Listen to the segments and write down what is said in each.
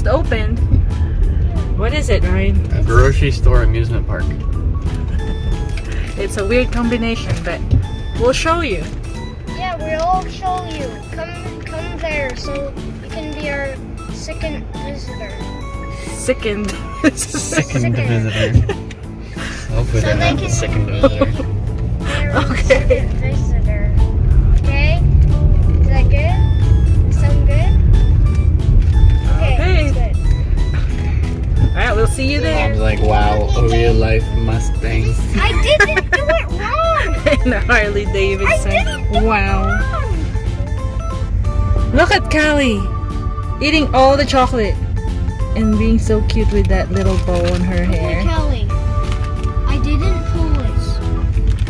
just opened. What is it, Ryan? A grocery store amusement park. It's a weird combination, but we'll show you. Yeah, we'll show you. Come there so you can be our second visitor. Second. Second visitor. Hopefully So they're they not the can second be visitor. Okay. second visitor. Okay? Is that good? Sound good? Okay. Good. Alright, we'll see you there. Mom's like, wow, a real life Mustang. I didn't do it wrong! And Harley Davidson. didn't do Wow. it wrong! Look at Callie eating all the chocolate and being so cute with that little bow on her hair. Callie, I didn't pull this.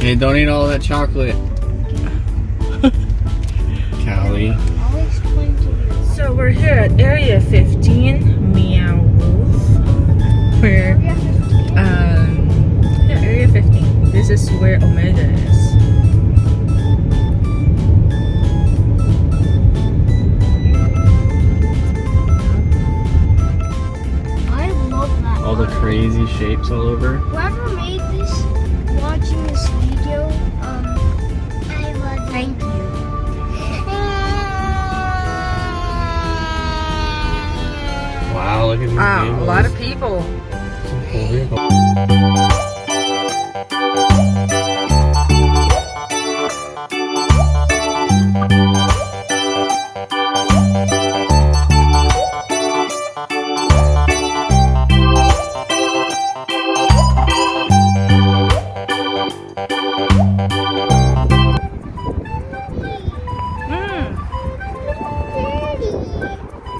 Hey, don't eat all that chocolate. Callie. I'll explain to you. So we're here at Area 15, Meow Wolf. Where, yeah, Area 15. This is where Omega is. I love that. All the crazy shapes all over. Whoever made this, watching this video, thank you. Wow, look at these Wow, vehicles. a lot of people. Some cool vehicles.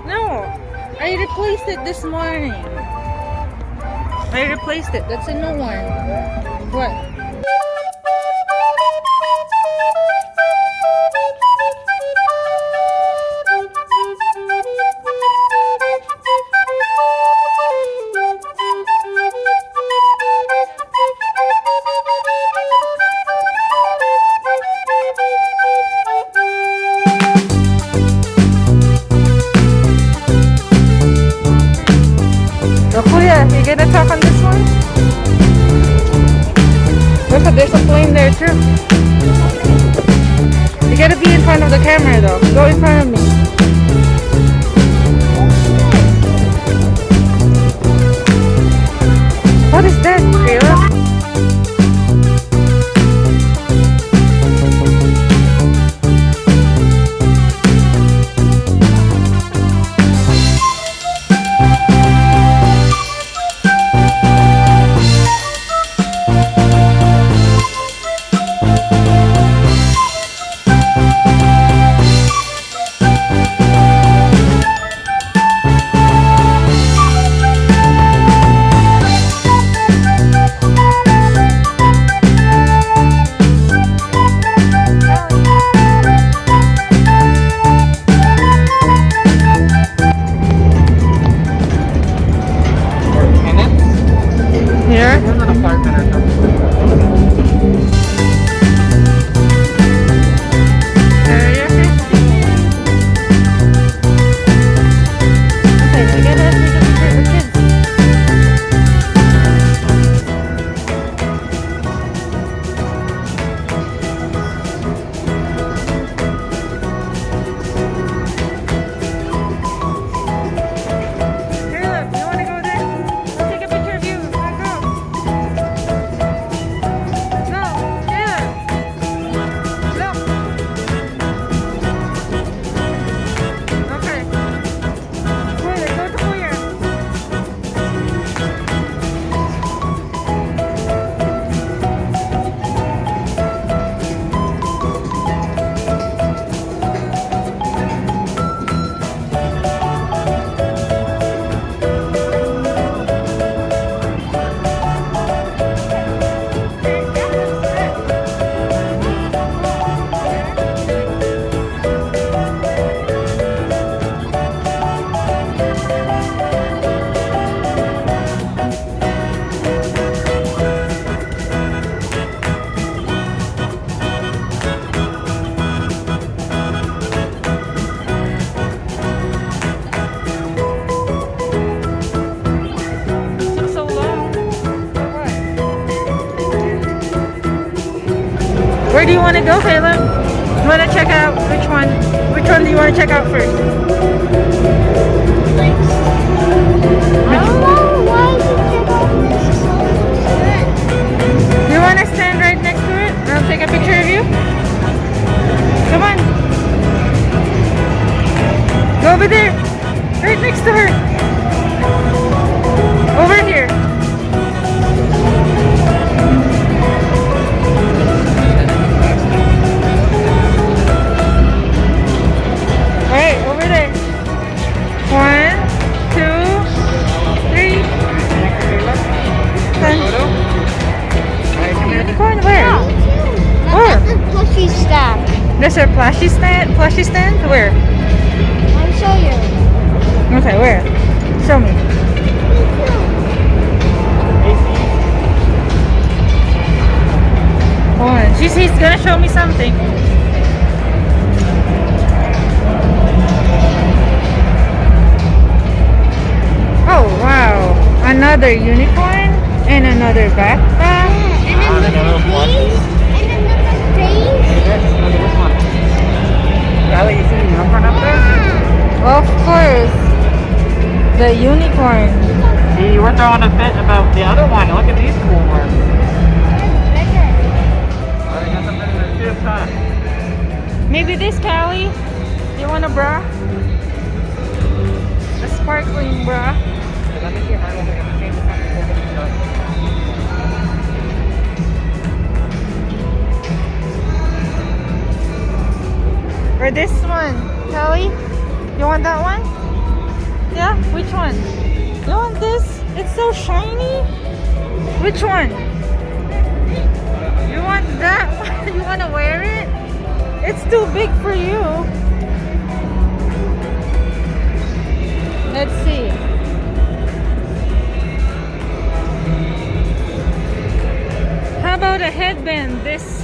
No, I replaced it this morning. I replaced it. That's a new one. What? Oh, Kuya, you gonna talk on this one? Look, there's a plane there too. You gotta be in front of the camera though. Go in front of me. What is that, Kayla? go, Caleb? You want to check out which one? Which one do you want to check out first? I don't know why you did all this so good. You want to stand right next to it? And I'll take a picture of you. Come on. Go over there. Right next to her. Over here. Alright, over there. 1, 2, 3. Unicorn, where? Where? The plushie stack. There's a plushie stand? Plushie stand? Where? I'll show you. Okay, where? Show me. Hold on. He's gonna show me something. Oh wow. Another unicorn and another backpack. And another face. And another face. Callie, you see the unicorn up there? Of course. The unicorn. See, you were throwing a fit about the other one. Look at these cool ones. Oh, you got something in the tube, huh? Maybe this, Callie. You want a bra? A sparkling bra. Let me see if I can change Or this one. Callie? You want that one? Yeah? Which one? You want this? It's so shiny. Which one? You want that one? You want to wear it? It's too big for you. Let's see. How about a headband? This,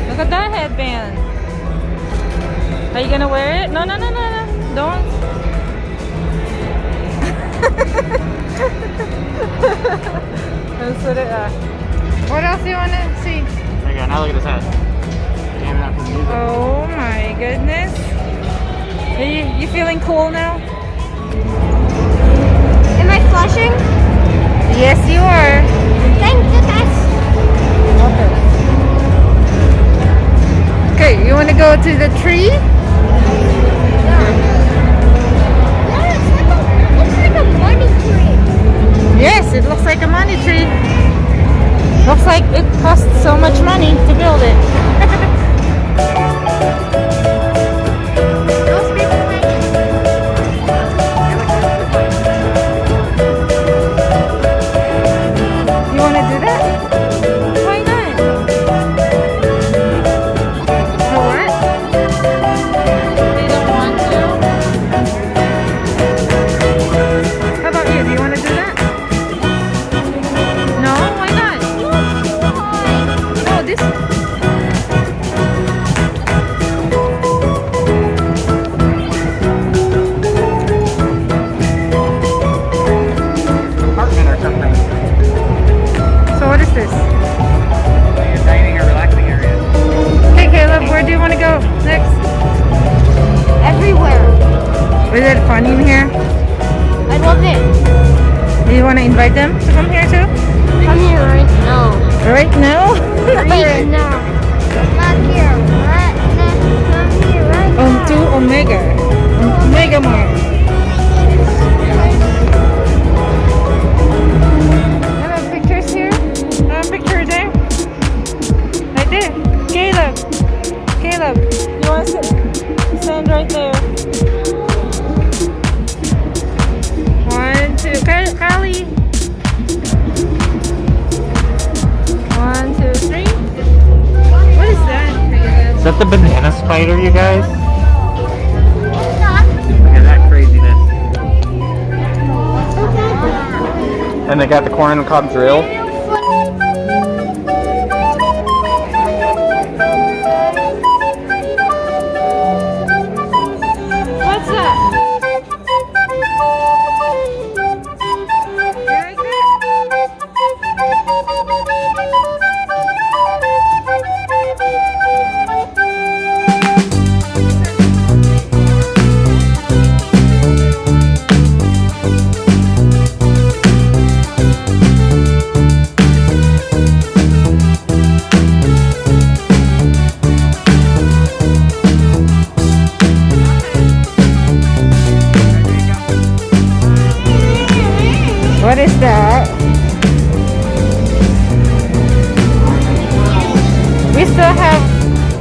look at that headband. Are you gonna wear it? No, no, no, no, no. Don't. Let's put it up. What else do you want to see? There you go. Now look at his head. Jamming out to the music. Oh my goodness. Are you feeling cool now? Am I flushing? Yes, you are. Thank goodness. Okay, you want to go to the tree? Looks like a money tree. Yes, it looks like a money tree. Looks like it cost so much money to build it. Those people like it. You want to do that? Why not? For what? They don't want to? How about you? Do you want to do that? No? Why not? No, this... Apartment or something. So what is this? Your dining or relaxing area. Hey Caleb, where do you want to go next? Everywhere. Is it fun in here? I love it. Do you want to invite them to come here too? Come here right now. Right now? Right now. Not here. Right now. Come here right now. On to Omega. Omega Mart. I have pictures here. I have a picture there. Right there. Caleb. Caleb. You want to stand right there. 1, 2. Callie. 1, 2, 3. What is that? Is that the banana spider, you guys? Look at that craziness. And they got the corn on the cob drill. What's that? You like that? We still have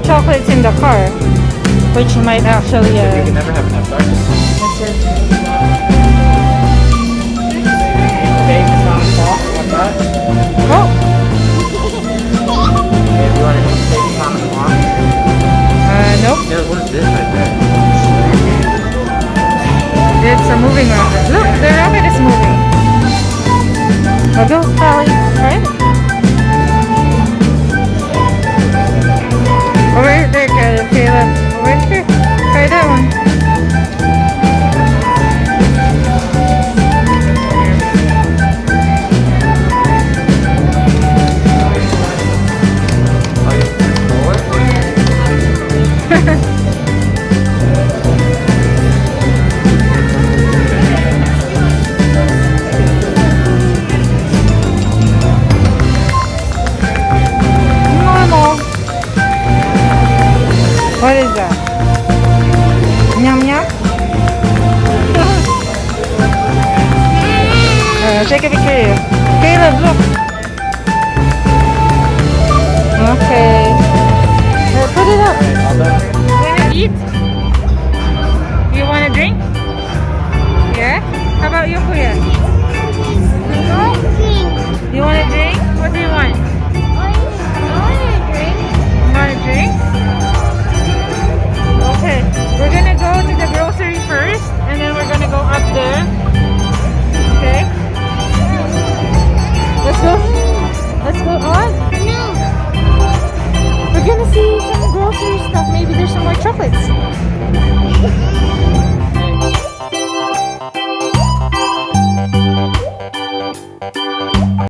chocolates in the car, which might actually. You can never have enough breakfast. Take the sound clock like that. Oh, Maybe you want to take the sound clock. nope. Yeah, what is this right there? It's a moving rocket. Look, the rocket is moving. Oh, go, Callie. Right? Over there, Caleb. Over here. Try that one. What is that? Meow meow? Take a picture here. Caleb, look. Okay. Put it up. Wanna eat? You wanna drink? Yeah? How about you, Kuya? You wanna drink? What do you want? You wanna drink? Okay, we're gonna go to the grocery first, and then we're gonna go up there. Okay? Let's go. Let's go on. We're gonna see some grocery stuff. Maybe there's some more chocolates.